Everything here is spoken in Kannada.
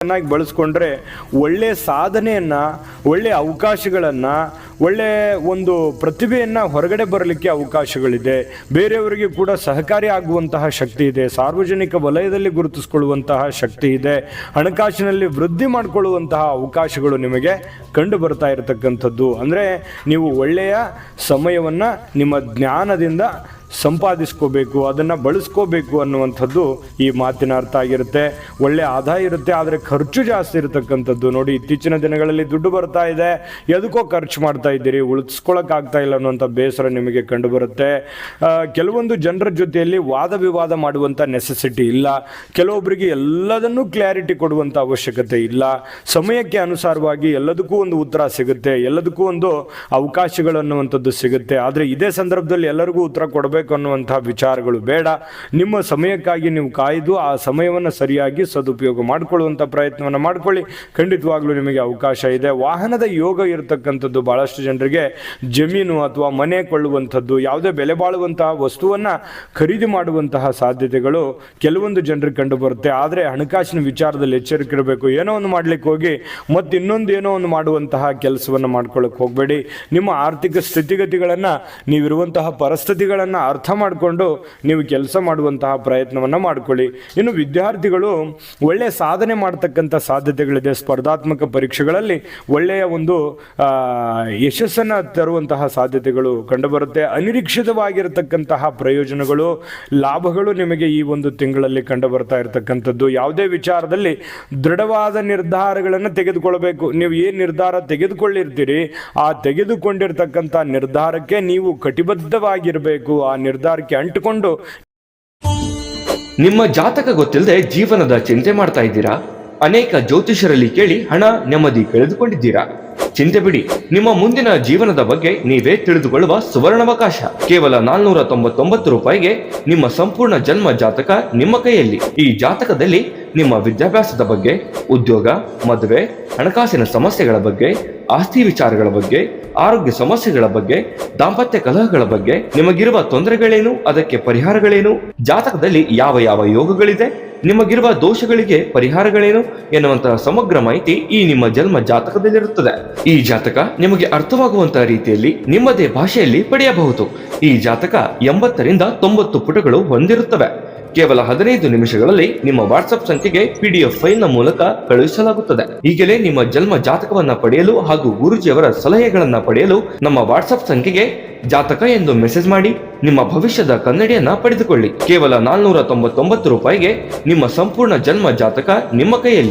ಚೆನ್ನಾಗಿ ಬಳಸ್ಕೊಂಡ್ರೆ ಒಳ್ಳೆ ಸಾಧನೆಯನ್ನು, ಒಳ್ಳೆ ಅವಕಾಶಗಳನ್ನು, ಒಳ್ಳೆ ಒಂದು ಪ್ರತಿಭೆಯನ್ನು ಹೊರಗಡೆ ಬರಲಿಕ್ಕೆ ಅವಕಾಶಗಳಿದೆ. ಬೇರೆಯವರಿಗೆ ಕೂಡ ಸಹಕಾರಿ ಆಗುವಂತಹ ಶಕ್ತಿ ಇದೆ. ಸಾರ್ವಜನಿಕ ವಲಯದಲ್ಲಿ ಗುರುತಿಸಿಕೊಳ್ಳುವಂತಹ ಶಕ್ತಿ ಇದೆ. ಹಣಕಾಸಿನಲ್ಲಿ ವೃದ್ಧಿ ಮಾಡಿಕೊಳ್ಳುವಂತಹ ಅವಕಾಶಗಳು ನಿಮಗೆ ಕಂಡು ಬರ್ತಾ ಇರತಕ್ಕಂಥದ್ದು. ಅಂದರೆ ನೀವು ಒಳ್ಳೆಯ ಸಮಯವನ್ನು ನಿಮ್ಮ ಜ್ಞಾನದಿಂದ ಸಂಪಾದಿಸ್ಕೋಬೇಕು, ಅದನ್ನು ಬಳಸ್ಕೋಬೇಕು ಅನ್ನುವಂಥದ್ದು ಈ ಮಾತಿನ ಅರ್ಥ ಆಗಿರುತ್ತೆ. ಒಳ್ಳೆ ಆದಾಯ ಇರುತ್ತೆ, ಆದರೆ ಖರ್ಚು ಜಾಸ್ತಿ ಇರತಕ್ಕಂಥದ್ದು. ನೋಡಿ, ಇತ್ತೀಚಿನ ದಿನಗಳಲ್ಲಿ ದುಡ್ಡು ಬರ್ತಾ ಇದೆ, ಎದಕ್ಕೋ ಖರ್ಚು ಮಾಡ್ತಾ ಇದ್ದೀರಿ, ಉಳಿಸ್ಕೊಳ್ಳೋಕ್ಕಾಗ್ತಾ ಇಲ್ಲ ಅನ್ನುವಂಥ ಬೇಸರ ನಿಮಗೆ ಕಂಡು ಬರುತ್ತೆ. ಕೆಲವೊಂದು ಜನರ ಜೊತೆಯಲ್ಲಿ ವಾದ ವಿವಾದ ಮಾಡುವಂಥ ನೆಸೆಸಿಟಿ ಇಲ್ಲ. ಕೆಲವೊಬ್ಬರಿಗೆ ಎಲ್ಲದನ್ನೂ ಕ್ಲಾರಿಟಿ ಕೊಡುವಂಥ ಅವಶ್ಯಕತೆ ಇಲ್ಲ. ಸಮಯಕ್ಕೆ ಅನುಸಾರವಾಗಿ ಎಲ್ಲದಕ್ಕೂ ಒಂದು ಉತ್ತರ ಸಿಗುತ್ತೆ, ಎಲ್ಲದಕ್ಕೂ ಒಂದು ಅವಕಾಶಗಳು ಅನ್ನುವಂಥದ್ದು ಸಿಗುತ್ತೆ. ಆದರೆ ಇದೇ ಸಂದರ್ಭದಲ್ಲಿ ಎಲ್ಲರಿಗೂ ಉತ್ತರ ಕೊಡಬೇಕು ಅನ್ನುವಂತಹ ವಿಚಾರಗಳು ಬೇಡ. ನಿಮ್ಮ ಸಮಯಕ್ಕಾಗಿ ನೀವು ಕಾಯ್ದು ಆ ಸಮಯವನ್ನು ಸರಿಯಾಗಿ ಸದುಪಯೋಗ ಮಾಡಿಕೊಳ್ಳುವಂಥ ಪ್ರಯತ್ನವನ್ನು ಮಾಡಿಕೊಳ್ಳಿ. ಖಂಡಿತವಾಗ್ಲೂ ನಿಮಗೆ ಅವಕಾಶ ಇದೆ. ವಾಹನದ ಯೋಗ ಇರತಕ್ಕಂಥದ್ದು ಬಹಳಷ್ಟು ಜನರಿಗೆ. ಜಮೀನು ಅಥವಾ ಮನೆ ಕೊಳ್ಳುವಂಥದ್ದು, ಯಾವುದೇ ಬೆಲೆ ಬಾಳುವಂತಹ ವಸ್ತುವನ್ನು ಖರೀದಿ ಮಾಡುವಂತಹ ಸಾಧ್ಯತೆಗಳು ಕೆಲವೊಂದು ಜನರಿಗೆ ಕಂಡು ಬರುತ್ತೆ. ಆದರೆ ಹಣಕಾಸಿನ ವಿಚಾರದಲ್ಲಿ ಎಚ್ಚರಿಕೆ ಇರಬೇಕು. ಏನೋ ಒಂದು ಮಾಡಲಿಕ್ಕೆ ಹೋಗಿ ಮತ್ತು ಇನ್ನೊಂದು ಏನೋ ಒಂದು ಮಾಡುವಂತಹ ಕೆಲಸವನ್ನು ಮಾಡ್ಕೊಳ್ಳೋಕೆ ಹೋಗಬೇಡಿ. ನಿಮ್ಮ ಆರ್ಥಿಕ ಸ್ಥಿತಿಗತಿಗಳನ್ನು, ನೀವಿರುವಂತಹ ಪರಿಸ್ಥಿತಿಗಳನ್ನು ಅರ್ಥ ಮಾಡಿಕೊಂಡು ನೀವು ಕೆಲಸ ಮಾಡುವಂತಹ ಪ್ರಯತ್ನವನ್ನು ಮಾಡಿಕೊಳ್ಳಿ. ಇನ್ನು ವಿದ್ಯಾರ್ಥಿಗಳು ಒಳ್ಳೆಯ ಸಾಧನೆ ಮಾಡತಕ್ಕಂಥ ಸಾಧ್ಯತೆಗಳಿದೆ. ಸ್ಪರ್ಧಾತ್ಮಕ ಪರೀಕ್ಷೆಗಳಲ್ಲಿ ಒಳ್ಳೆಯ ಒಂದು ಯಶಸ್ಸನ್ನು ತರುವಂತಹ ಸಾಧ್ಯತೆಗಳು ಕಂಡುಬರುತ್ತೆ. ಅನಿರೀಕ್ಷಿತವಾಗಿರತಕ್ಕಂತಹ ಪ್ರಯೋಜನಗಳು, ಲಾಭಗಳು ನಿಮಗೆ ಈ ಒಂದು ತಿಂಗಳಲ್ಲಿ ಕಂಡು ಬರ್ತಾ ಇರತಕ್ಕಂಥದ್ದು. ಯಾವುದೇ ವಿಚಾರದಲ್ಲಿ ದೃಢವಾದ ನಿರ್ಧಾರಗಳನ್ನು ತೆಗೆದುಕೊಳ್ಳಬೇಕು. ನೀವು ಏನು ನಿರ್ಧಾರ ತೆಗೆದುಕೊಳ್ಳಿರ್ತೀರಿ, ಆ ತೆಗೆದುಕೊಂಡಿರ್ತಕ್ಕಂಥ ನಿರ್ಧಾರಕ್ಕೆ ನೀವು ಕಟಿಬದ್ಧವಾಗಿರಬೇಕು. ಆ ನಿರ್ಧಾರಕ್ಕೆ ಅಂಟಿಕೊಂಡು. ನಿಮ್ಮ ಜಾತಕ ಗೊತ್ತಿಲ್ಲದೆ ಜೀವನದ ಚಿಂತೆ ಮಾಡ್ತಾ ಇದ್ದೀರಾ? ಅನೇಕ ಜ್ಯೋತಿಷರಲ್ಲಿ ಕೇಳಿ ಹಣ, ನೆಮ್ಮದಿ ಕಳೆದುಕೊಂಡಿದ್ದೀರಾ? ಚಿಂತೆ ಬಿಡಿ, ನಿಮ್ಮ ಮುಂದಿನ ಜೀವನದ ಬಗ್ಗೆ ನೀವೇ ತಿಳಿದುಕೊಳ್ಳುವ ಸುವರ್ಣಾವಕಾಶ. ಕೇವಲ 499 ರೂಪಾಯಿಗೆ ನಿಮ್ಮ ಸಂಪೂರ್ಣ ಜನ್ಮ ಜಾತಕ ನಿಮ್ಮ ಕೈಯಲ್ಲಿ. ಈ ಜಾತಕದಲ್ಲಿ ನಿಮ್ಮ ವಿದ್ಯಾಭ್ಯಾಸದ ಬಗ್ಗೆ, ಉದ್ಯೋಗ, ಮದುವೆ, ಹಣಕಾಸಿನ ಸಮಸ್ಯೆಗಳ ಬಗ್ಗೆ, ಆಸ್ತಿ ವಿಚಾರಗಳ ಬಗ್ಗೆ, ಆರೋಗ್ಯ ಸಮಸ್ಯೆಗಳ ಬಗ್ಗೆ, ದಾಂಪತ್ಯ ಕಲಹಗಳ ಬಗ್ಗೆ, ನಿಮಗಿರುವ ತೊಂದರೆಗಳೇನು, ಅದಕ್ಕೆ ಪರಿಹಾರಗಳೇನು, ಜಾತಕದಲ್ಲಿ ಯಾವ ಯಾವ ಯೋಗಗಳಿದೆ, ನಿಮಗಿರುವ ದೋಷಗಳಿಗೆ ಪರಿಹಾರಗಳೇನು ಎನ್ನುವಂತಹ ಸಮಗ್ರ ಮಾಹಿತಿ ಈ ನಿಮ್ಮ ಜನ್ಮ ಜಾತಕದಲ್ಲಿರುತ್ತದೆ. ಈ ಜಾತಕ ನಿಮಗೆ ಅರ್ಥವಾಗುವಂತಹ ರೀತಿಯಲ್ಲಿ ನಿಮ್ಮದೇ ಭಾಷೆಯಲ್ಲಿ ಪಡೆಯಬಹುದು. ಈ ಜಾತಕ 80ರಿಂದ 90 ಪುಟಗಳು ಹೊಂದಿರುತ್ತವೆ. ಕೇವಲ 15 ನಿಮಿಷಗಳಲ್ಲಿ ನಿಮ್ಮ ವಾಟ್ಸ್ಆಪ್ ಸಂಖ್ಯೆಗೆ PDF ಫೈಲ್ನ ಮೂಲಕ ಕಳುಹಿಸಲಾಗುತ್ತದೆ. ಈಗಲೇ ನಿಮ್ಮ ಜನ್ಮ ಜಾತಕವನ್ನ ಪಡೆಯಲು ಹಾಗೂ ಗುರುಜಿಯವರ ಸಲಹೆಗಳನ್ನ ಪಡೆಯಲು ನಮ್ಮ ವಾಟ್ಸ್ಆಪ್ ಸಂಖ್ಯೆಗೆ ಜಾತಕ ಎಂದು ಮೆಸೇಜ್ ಮಾಡಿ ನಿಮ್ಮ ಭವಿಷ್ಯದ ಕನ್ನಡಿಯನ್ನ ಪಡೆದುಕೊಳ್ಳಿ. ಕೇವಲ 499 ರೂಪಾಯಿಗೆ ನಿಮ್ಮ ಸಂಪೂರ್ಣ ಜನ್ಮ ಜಾತಕ ನಿಮ್ಮ ಕೈಯಲ್ಲಿ.